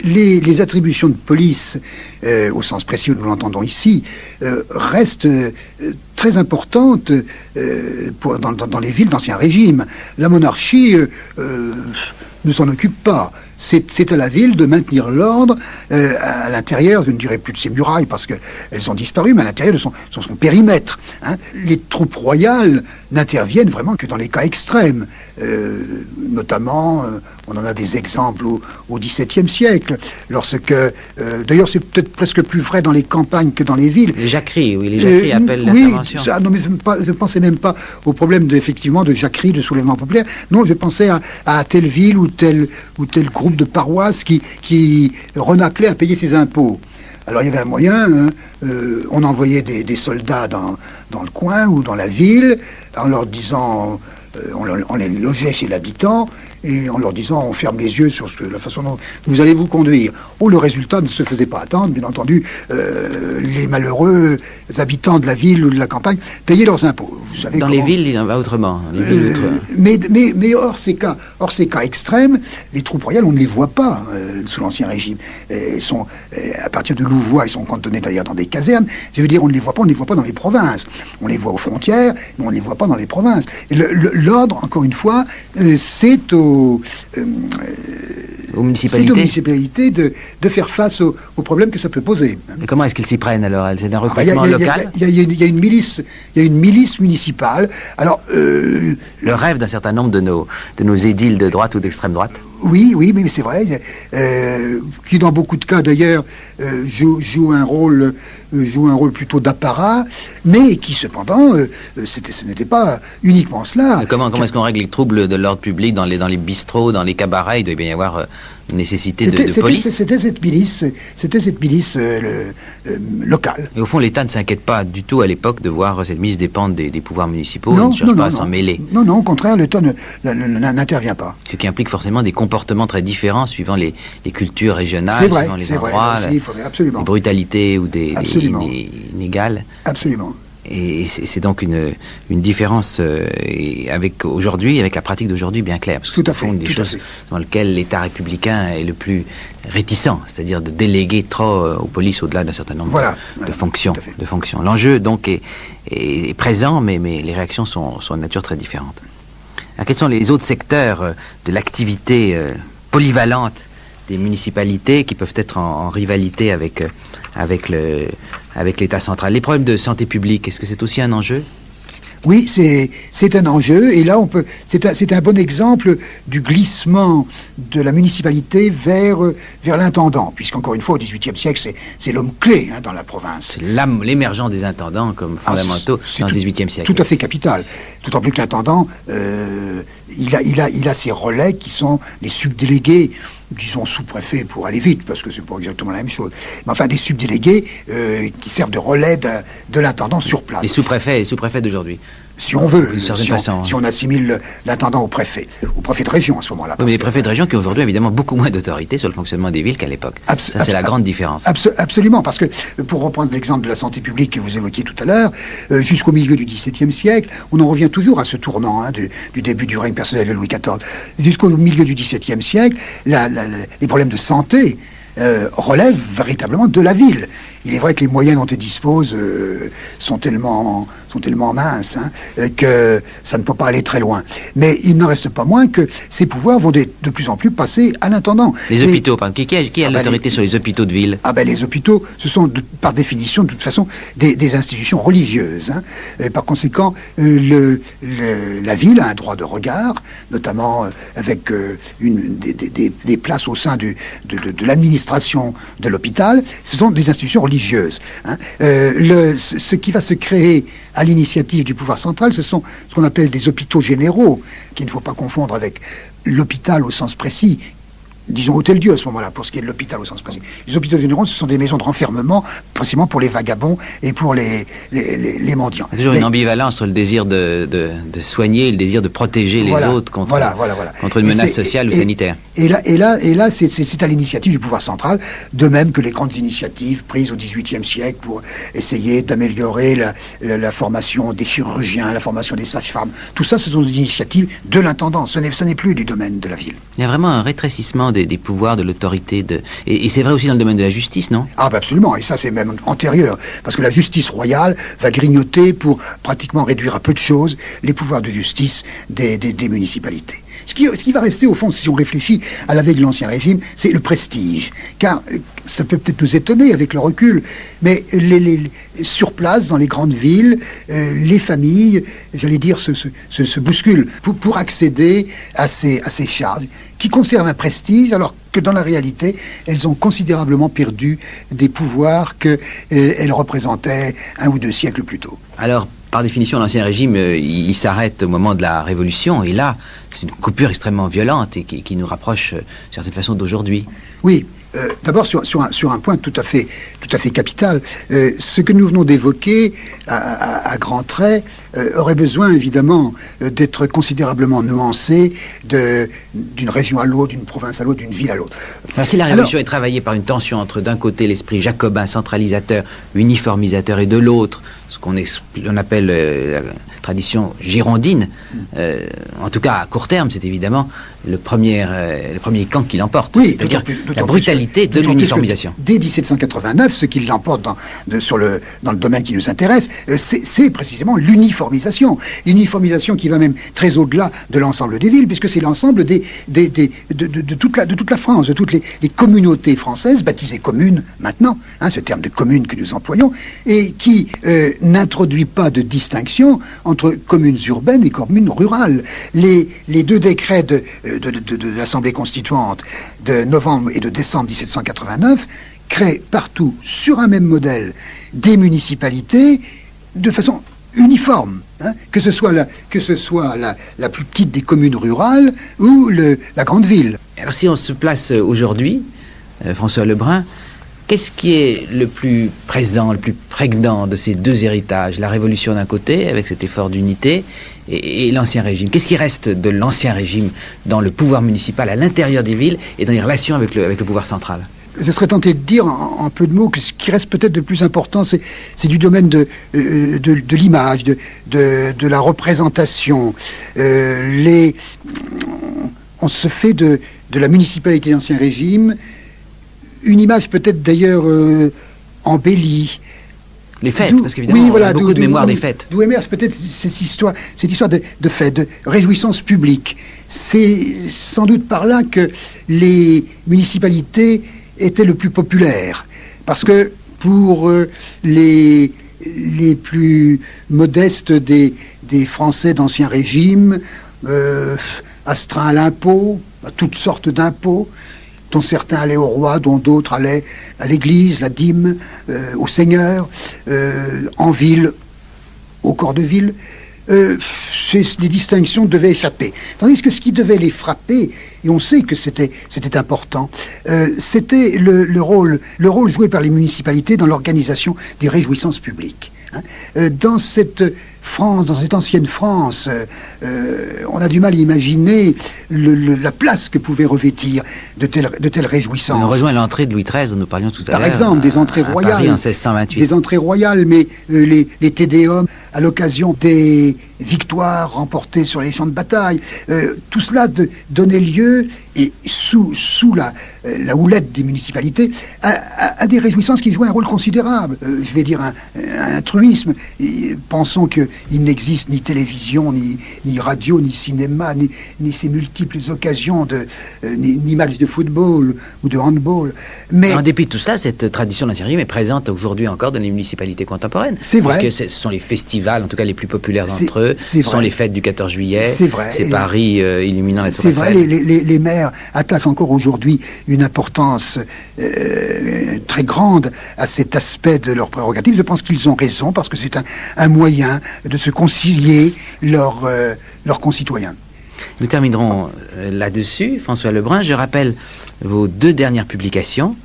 les attributions de police, au sens précis où nous l'entendons ici, restent très importantes dans les villes d'Ancien Régime. La monarchie ne s'en occupe pas. C'est à la ville de maintenir l'ordre à l'intérieur, je ne dirais plus de ses murailles parce qu'elles ont disparu, mais à l'intérieur de son périmètre. Hein. Les troupes royales n'interviennent vraiment que dans les cas extrêmes. Notamment, on en a des exemples au XVIIe siècle, lorsque, d'ailleurs c'est peut-être presque plus vrai dans les campagnes que dans les villes. Les jacqueries, oui, les jacqueries appellent l'intervention. Oui, non mais je ne pensais même pas au problème effectivement de jacquerie, de soulèvement populaire. Non, je pensais à telle ville ou tel groupe de paroisses qui renaclait à payer ses impôts. Alors il y avait un moyen, hein, on envoyait des soldats dans le coin ou dans la ville, en leur disant, on les logeait chez l'habitant, et en leur disant, on ferme les yeux sur la façon dont vous allez vous conduire. Oh, le résultat ne se faisait pas attendre, bien entendu, les malheureux habitants de la ville ou de la campagne payaient leurs impôts. Vous savez dans les villes, il en va autrement. Mais hors ces cas extrêmes, les troupes royales, on ne les voit pas sous l'Ancien Régime. Elles sont, à partir de Louvois, ils sont cantonnés d'ailleurs dans des casernes. Je veux dire, on ne les voit pas dans les provinces. On les voit aux frontières, mais on ne les voit pas dans les provinces. Et l'ordre, encore une fois, c'est aux municipalités de faire face aux problèmes que ça peut poser. Et comment est-ce qu'ils s'y prennent alors? C'est un recrutement local? Il y a une milice municipale. Alors, le rêve d'un certain nombre de nos édiles de droite ou d'extrême droite? Oui, mais c'est vrai, qui dans beaucoup de cas d'ailleurs joue un rôle plutôt d'apparat, mais qui cependant, ce n'était pas uniquement cela. Mais comment est-ce qu'on règle les troubles de l'ordre public dans les bistrots, dans les cabarets? Il doit bien y avoir une nécessité de police. C'était cette milice locale. Et au fond, l'État ne s'inquiète pas du tout à l'époque de voir cette milice dépendre des pouvoirs municipaux. Il ne cherche pas à s'en mêler. Non, au contraire, l'État n'intervient pas. Ce qui implique forcément des comportements très différents suivant les cultures régionales, suivant les endroits, il faudrait absolument. Des brutalités ou des inégales. Absolument. Et c'est donc une différence avec la pratique d'aujourd'hui bien claire. Parce que c'est une des choses dans lesquelles l'État républicain est le plus réticent, c'est-à-dire de déléguer trop aux polices au-delà d'un certain nombre de fonctions. L'enjeu donc est présent, mais les réactions sont de nature très différente. Alors, quels sont les autres secteurs de l'activité polyvalente des municipalités qui peuvent être en rivalité avec l'État central? Les problèmes de santé publique, est-ce que c'est aussi un enjeu? Oui, c'est un enjeu, et là c'est un bon exemple du glissement de la municipalité vers l'intendant, puisqu'encore une fois au XVIIIe siècle c'est l'homme clé dans la province. C'est l'émergence des intendants comme fondamentaux dans le XVIIIe siècle. Tout à fait capital, d'autant plus que l'intendant il a ses relais qui sont les subdélégués, disons sous-préfets pour aller vite, parce que c'est pas exactement la même chose, mais enfin des subdélégués qui servent de relais de l'intendant sur place. Les sous-préfets d'aujourd'hui. Si on veut, si on assimile l'intendant au préfet de région à ce moment-là. Oui, mais les préfets de région qui aujourd'hui ont évidemment beaucoup moins d'autorité sur le fonctionnement des villes qu'à l'époque. Ça, c'est la grande différence. Absolument, parce que, pour reprendre l'exemple de la santé publique que vous évoquiez tout à l'heure, jusqu'au milieu du XVIIe siècle, on en revient toujours à ce tournant du début du règne personnel de Louis XIV. Jusqu'au milieu du XVIIe siècle, les problèmes de santé relèvent véritablement de la ville. Il est vrai que les moyens dont elle dispose sont tellement minces que ça ne peut pas aller très loin. Mais il n'en reste pas moins que ces pouvoirs vont de plus en plus passer à l'intendant. Les hôpitaux, par exemple. Qui a l'autorité sur les hôpitaux de ville? Les hôpitaux, ce sont par définition, de toute façon, des institutions religieuses. Par conséquent, la ville a un droit de regard, notamment avec des places au sein de l'administration de l'hôpital. Ce sont des institutions religieuses. Ce qui va se créer à l'initiative du pouvoir central, ce sont ce qu'on appelle des hôpitaux généraux, qu'il ne faut pas confondre avec l'hôpital au sens précis. Disons Hôtel-Dieu à ce moment-là, pour ce qui est de l'hôpital au sens précis. Les hôpitaux généraux, ce sont des maisons de renfermement, principalement pour les vagabonds et pour les mendiants. Il y a toujours une ambivalence entre le désir de soigner et le désir de protéger les autres contre une menace sociale ou sanitaire. Et là, c'est à l'initiative du pouvoir central, de même que les grandes initiatives prises au XVIIIe siècle pour essayer d'améliorer la formation des chirurgiens, la formation des sages-femmes. Tout ça, ce sont des initiatives de l'intendant. Ce n'est plus du domaine de la ville. Il y a vraiment un rétrécissement des pouvoirs, de l'autorité. Et c'est vrai aussi dans le domaine de la justice, non? Ah, ben absolument. Et ça, c'est même antérieur. Parce que la justice royale va grignoter pour pratiquement réduire à peu de choses les pouvoirs de justice des municipalités. Ce qui va rester, au fond, si on réfléchit à la veille de l'Ancien Régime, c'est le prestige. Car ça peut peut-être nous étonner avec le recul, mais sur place, dans les grandes villes, les familles, j'allais dire, se bousculent pour accéder à ces charges, qui conservent un prestige, alors que dans la réalité, elles ont considérablement perdu des pouvoirs qu'elles représentaient 1 ou 2 siècles plus tôt. Alors, par définition, l'Ancien Régime, il s'arrête au moment de la Révolution, et là, c'est une coupure extrêmement violente et qui nous rapproche, d'une certaine façon, d'aujourd'hui. Oui. D'abord, sur un point tout à fait capital, ce que nous venons d'évoquer à grands traits aurait besoin, évidemment, d'être considérablement nuancé d'une région à l'autre, d'une province à l'autre, d'une ville à l'autre. Si la Révolution est travaillée par une tension entre, d'un côté, l'esprit jacobin, centralisateur, uniformisateur, et de l'autre, ce qu'on appelle la tradition girondine, en tout cas à court terme, c'est évidemment le premier camp qui l'emporte, oui, c'est-à-dire la brutalité de l'uniformisation. Dès 1789, ce qui l'emporte dans le domaine qui nous intéresse, c'est précisément l'uniformisation. L'uniformisation qui va même très au-delà de l'ensemble des villes, puisque c'est l'ensemble de toute la France, de toutes les communautés françaises, baptisées communes maintenant, ce terme de commune que nous employons, et qui n'introduit pas de distinction entre communes urbaines et communes rurales. Les 2 décrets de l'Assemblée constituante de novembre et de décembre 1789 créent partout, sur un même modèle, des municipalités de façon uniforme, que ce soit la plus petite des communes rurales ou la grande ville. Alors si on se place aujourd'hui, François Lebrun, qu'est-ce qui est le plus présent, le plus prégnant de ces 2 héritages? La Révolution d'un côté, avec cet effort d'unité, et l'Ancien Régime. Qu'est-ce qui reste de l'Ancien Régime dans le pouvoir municipal à l'intérieur des villes et dans les relations avec le pouvoir central? Je serais tenté de dire en peu de mots que ce qui reste peut-être de plus important, c'est du domaine de l'image, de la représentation. On se fait de la municipalité d'Ancien Régime une image peut-être d'ailleurs embellie. Les fêtes, parce qu'évidemment, oui, voilà, on a beaucoup de mémoire des fêtes. D'où émerge peut-être cette histoire de fête, de réjouissance publique. C'est sans doute par là que les municipalités étaient le plus populaires. Parce que pour les plus modestes des Français d'Ancien Régime, astreints à l'impôt, à toutes sortes d'impôts, dont certains allaient au roi, dont d'autres allaient à l'église, la dîme, au seigneur, en ville, au corps de ville. Les distinctions devaient échapper. Tandis que ce qui devait les frapper, et on sait que c'était important, c'était le rôle joué par les municipalités dans l'organisation des réjouissances publiques. Dans cette France, dans cette ancienne France, on a du mal à imaginer la place que pouvaient revêtir de telles réjouissances. On rejoint l'entrée de Louis XIII, dont nous parlions tout à l'heure. Par exemple, des entrées royales. Paris en 1628. Des entrées royales, mais les Te Deum à l'occasion des victoires remportées sur les champs de bataille. Tout cela donnait lieu, et sous la houlette des municipalités, à des réjouissances qui jouaient un rôle considérable. Je vais dire un truisme. Pensons qu'il n'existe ni télévision, ni radio, ni cinéma, ni ces multiples occasions, ni matchs de football ou de handball. Mais en dépit de tout cela, cette tradition d'Ancien Régime est présente aujourd'hui encore dans les municipalités contemporaines. C'est vrai. Parce que ce sont les festivals, en tout cas les plus populaires d'entre eux. Ce sont les fêtes du 14 juillet. C'est vrai. C'est Paris illuminant la Tour Eiffel. C'est vrai, les maires attachent encore aujourd'hui une importance très grande à cet aspect de leurs prérogatives. Je pense qu'ils ont raison, parce que c'est un moyen de se concilier leurs concitoyens. Nous terminerons là-dessus, François Lebrun. Je rappelle vos 2 dernières publications,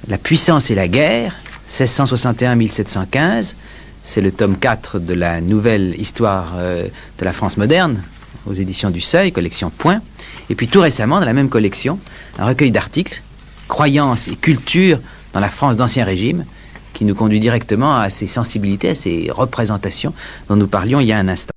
La puissance et la guerre, 1661-1715. C'est le tome 4 de la nouvelle histoire de la France moderne, aux éditions du Seuil, collection Point. Et puis tout récemment, dans la même collection, un recueil d'articles, Croyances et culture dans la France d'Ancien Régime, qui nous conduit directement à ces sensibilités, à ces représentations dont nous parlions il y a un instant.